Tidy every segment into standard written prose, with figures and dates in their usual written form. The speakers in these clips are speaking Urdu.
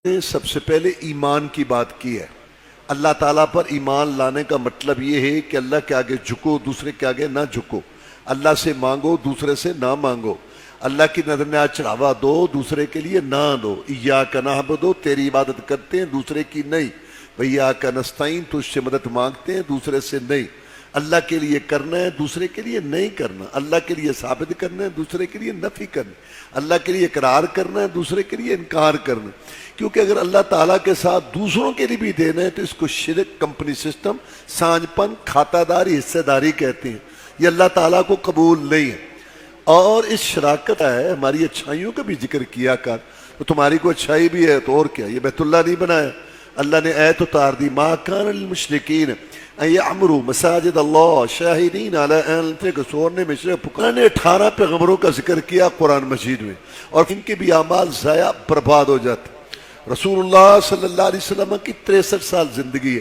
نے سب سے پہلے ایمان کی بات کی ہے۔ اللہ تعالیٰ پر ایمان لانے کا مطلب یہ ہے کہ اللہ کے آگے جھکو، دوسرے کے آگے نہ جھکو، اللہ سے مانگو، دوسرے سے نہ مانگو، اللہ کی نظر میں چڑھاوا دو، دوسرے کے لیے نہ دو۔ ایاک نعبد، تیری عبادت کرتے ہیں دوسرے کی نہیں، وایاک نستعین، تجھ سے مدد مانگتے ہیں دوسرے سے نہیں۔ اللہ کے لیے کرنا ہے، دوسرے کے لیے نہیں کرنا، اللہ کے لیے ثابت کرنا ہے، دوسرے کے لیے نفی کرنا، اللہ کے لیے اقرار کرنا ہے، دوسرے کے لیے انکار کرنا۔ کیونکہ اگر اللہ تعالیٰ کے ساتھ دوسروں کے لیے بھی دینا ہے تو اس کو شرک، کمپنی سسٹم، سانجھ پن، کھاتہ داری، حصہ داری کہتے ہیں۔ یہ اللہ تعالیٰ کو قبول نہیں ہے۔ اور اس شراکت ہے ہماری اچھائیوں کا بھی ذکر کیا کر، تو تمہاری کوئی اچھائی بھی ہے تو اور کیا، یہ بیت اللہ نہیں بنایا، اللہ نے ایت اتار دی، ما کان للمشرکین ان یعمروا مساجد اللہ شاہدین علی انفسہم، سورہ نے مشرک پکارا نے 18 پیغمبروں کا ذکر کیا قرآن مجید میں، اور ان کے بھی اعمال ضائع برباد ہو جاتے۔ رسول اللہ صلی اللہ علیہ وسلم کی 63 سال زندگی ہے،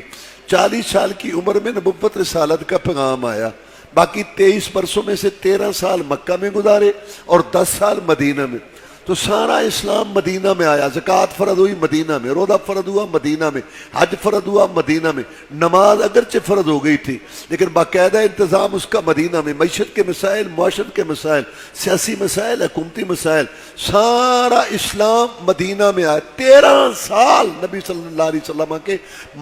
40 سال کی عمر میں نبوت رسالت کا پیغام آیا، باقی 23 برسوں میں سے 13 سال مکہ میں گزارے اور 10 سال مدینہ میں۔ تو سارا اسلام مدینہ میں آیا، زکوٰۃ فرض ہوئی مدینہ میں، روزہ فرض ہوا مدینہ میں، حج فرض ہوا مدینہ میں، نماز اگرچہ فرض ہو گئی تھی لیکن باقاعدہ انتظام اس کا مدینہ میں، معیشت کے مسائل، معاشرت کے مسائل، سیاسی مسائل، حکومتی مسائل، سارا اسلام مدینہ میں آیا۔ 13 سال نبی صلی اللہ علیہ وسلم کے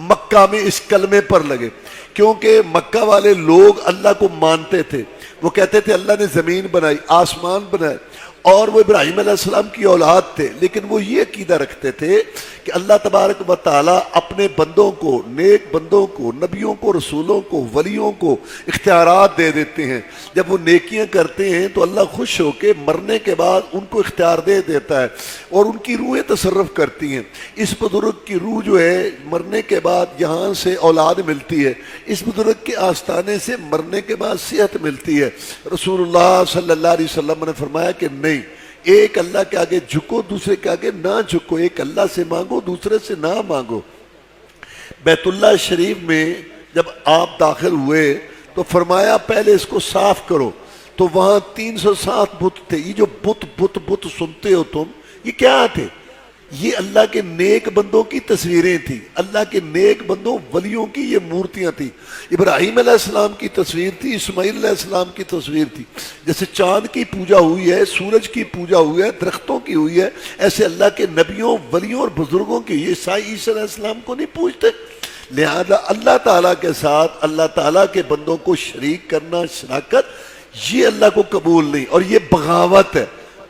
مکہ میں اس کلمے پر لگے، کیونکہ مکہ والے لوگ اللہ کو مانتے تھے، وہ کہتے تھے اللہ نے زمین بنائی، آسمان بنائے، اور وہ ابراہیم علیہ السلام کی اولاد تھے، لیکن وہ یہ عقیدہ رکھتے تھے کہ اللہ تبارک و تعالیٰ اپنے بندوں کو، نیک بندوں کو، نبیوں کو، رسولوں کو، ولیوں کو اختیارات دے دیتے ہیں۔ جب وہ نیکیاں کرتے ہیں تو اللہ خوش ہو کے مرنے کے بعد ان کو اختیار دے دیتا ہے اور ان کی روحیں تصرف کرتی ہیں۔ اس بزرگ کی روح جو ہے مرنے کے بعد یہاں سے اولاد ملتی ہے، اس بزرگ کے آستانے سے مرنے کے بعد صحت ملتی ہے۔ رسول اللہ صلی اللہ علیہ وسلم نے فرمایا کہ نہیں، ایک اللہ کے آگے جھکو، دوسرے کے آگے نہ جھکو، ایک اللہ سے مانگو، دوسرے سے نہ مانگو۔ بیت اللہ شریف میں جب آپ داخل ہوئے تو فرمایا پہلے اس کو صاف کرو، تو وہاں 307 بت تھے۔ یہ جو بت سنتے ہو تم، یہ کیا تھے؟ یہ اللہ کے نیک بندوں کی تصویریں تھیں، اللہ کے نیک بندوں ولیوں کی یہ مورتیاں تھیں۔ ابراہیم علیہ السلام کی تصویر تھی، اسماعیل علیہ السلام کی تصویر تھی۔ جیسے چاند کی پوجا ہوئی ہے، سورج کی پوجا ہوئی ہے، درختوں کی ہوئی ہے، ایسے اللہ کے نبیوں، ولیوں اور بزرگوں کی۔ یہ عیسیٰ علیہ السلام کو نہیں پوجتے، لہذا اللہ تعالیٰ کے ساتھ اللہ تعالیٰ کے بندوں کو شریک کرنا، شراکت، یہ اللہ کو قبول نہیں، اور یہ بغاوت ہے۔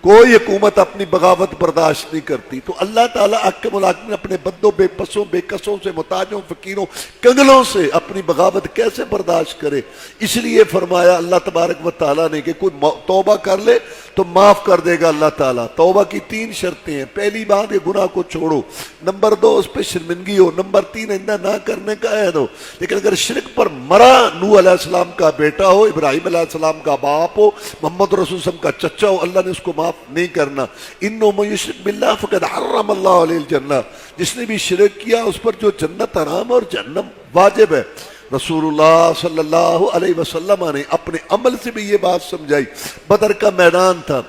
کوئی حکومت اپنی بغاوت برداشت نہیں کرتی۔ تو اللہ تعالیٰ حکم الحاکم اپنے بندوں، بے بسوں، بے کسوں سے، محتاجوں، فقیروں، کنگلوں سے اپنی بغاوت کیسے برداشت کرے؟ اس لیے فرمایا اللہ تبارک و تعالیٰ نے کہ کوئی توبہ کر لے تو معاف کر دے گا اللہ تعالیٰ۔ توبہ کی 3 شرطیں ہیں۔ پہلی بات، یہ گناہ کو چھوڑو، نمبر 2 اس پہ شرمندگی ہو، نمبر 3 آئندہ نہ کرنے کا عہد ہو۔ لیکن اگر شرک پر مرا، نوح علیہ السلام کا بیٹا ہو، ابراہیم علیہ السلام کا باپ ہو، محمد رسول اللہ علیہ وسلم کا چچا ہو، اللہ نے اس کو معاف نہیں کرنا۔ انہ من یشرک باللہ فقد حرم اللہ علیہ الجنہ، جس نے بھی شرک کیا اس پر جو جنت حرام اور جہنم واجب ہے۔ رسول اللہ صلی اللہ علیہ وسلم نے اپنے عمل سے بھی یہ بات سمجھائی۔ بدر کا میدان تھا،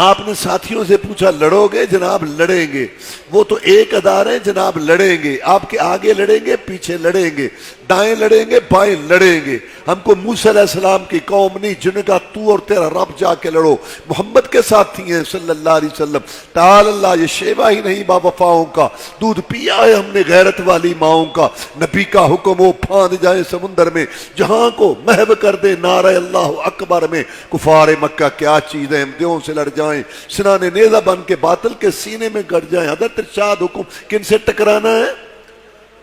آپ نے ساتھیوں سے پوچھا لڑو گے؟ جناب لڑیں گے۔ وہ تو ایک ادار ہیں، جناب لڑیں گے، آپ کے آگے لڑیں گے، پیچھے لڑیں گے، دائیں لڑیں گے، بائیں لڑیں گے۔ ہم کو موسیٰ علیہ السلام کی قوم نہیں جن کا تو اور تیرا رب جا کے لڑو، محمد کے ساتھی ہیں صلی اللہ علیہ وسلم۔ تعالی اللہ، یہ شیوا ہی نہیں با وفاؤں کا، دودھ پیا ہے ہم نے غیرت والی ماؤں کا۔ نبی کا حکم ہو پھاند جائیں سمندر میں، جہاں کو محو کر دے نعرہ اللہ اکبر میں۔ کفار مکہ کیا چیز ہے، ہم دیوں سے لڑ جائیں، سنانے نیزہ بن کے باطل کے سینے میں گڑ جائیں۔ حضرت ارشاد حکم کن سے ٹکرانا ہے؟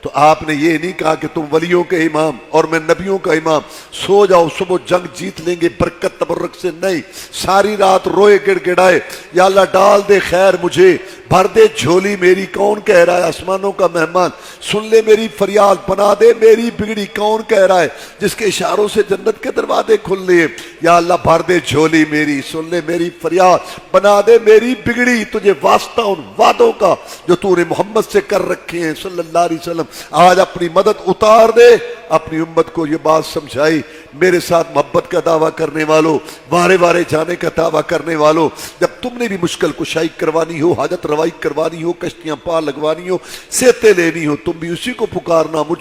تو آپ نے یہ نہیں کہا کہ تم ولیوں کے امام اور میں نبیوں کا امام، سو جاؤ صبح جنگ جیت لیں گے برکت تبرک سے، نہیں۔ ساری رات روئے گڑ گڑائے، یا اللہ ڈال دے خیر مجھے، بھر دے جھولی میری، کون کہہ رہا ہے آسمانوں کا مہمان، سن لے میری فریاد، بنا دے میری بگڑی، کون کہہ رہا ہے جس کے اشاروں سے جنت کے دروازے کھل لیے۔ یا اللہ بھر دے جھولی میری، سن لے میری فریاد، بنا دے میری بگڑی، تجھے واسطہ ان وعدوں کا جو تو نے محمد سے کر رکھے ہیں صلی اللہ علیہ وسلم۔ آج اپنی مدد اتار دے۔ اپنی امت کو یہ بات سمجھائی، میرے ساتھ محبت کا دعویٰ کرنے والوں، وارے وارے جانے کا دعویٰ کرنے والوں، جب تم نے بھی مشکل کشائی کروانی ہو، حاجت روائی کروانی ہو، کشتیاں پار لگوانی ہو، سیتے لینی ہو، تم بھی اسی کو پکارنا، مجھ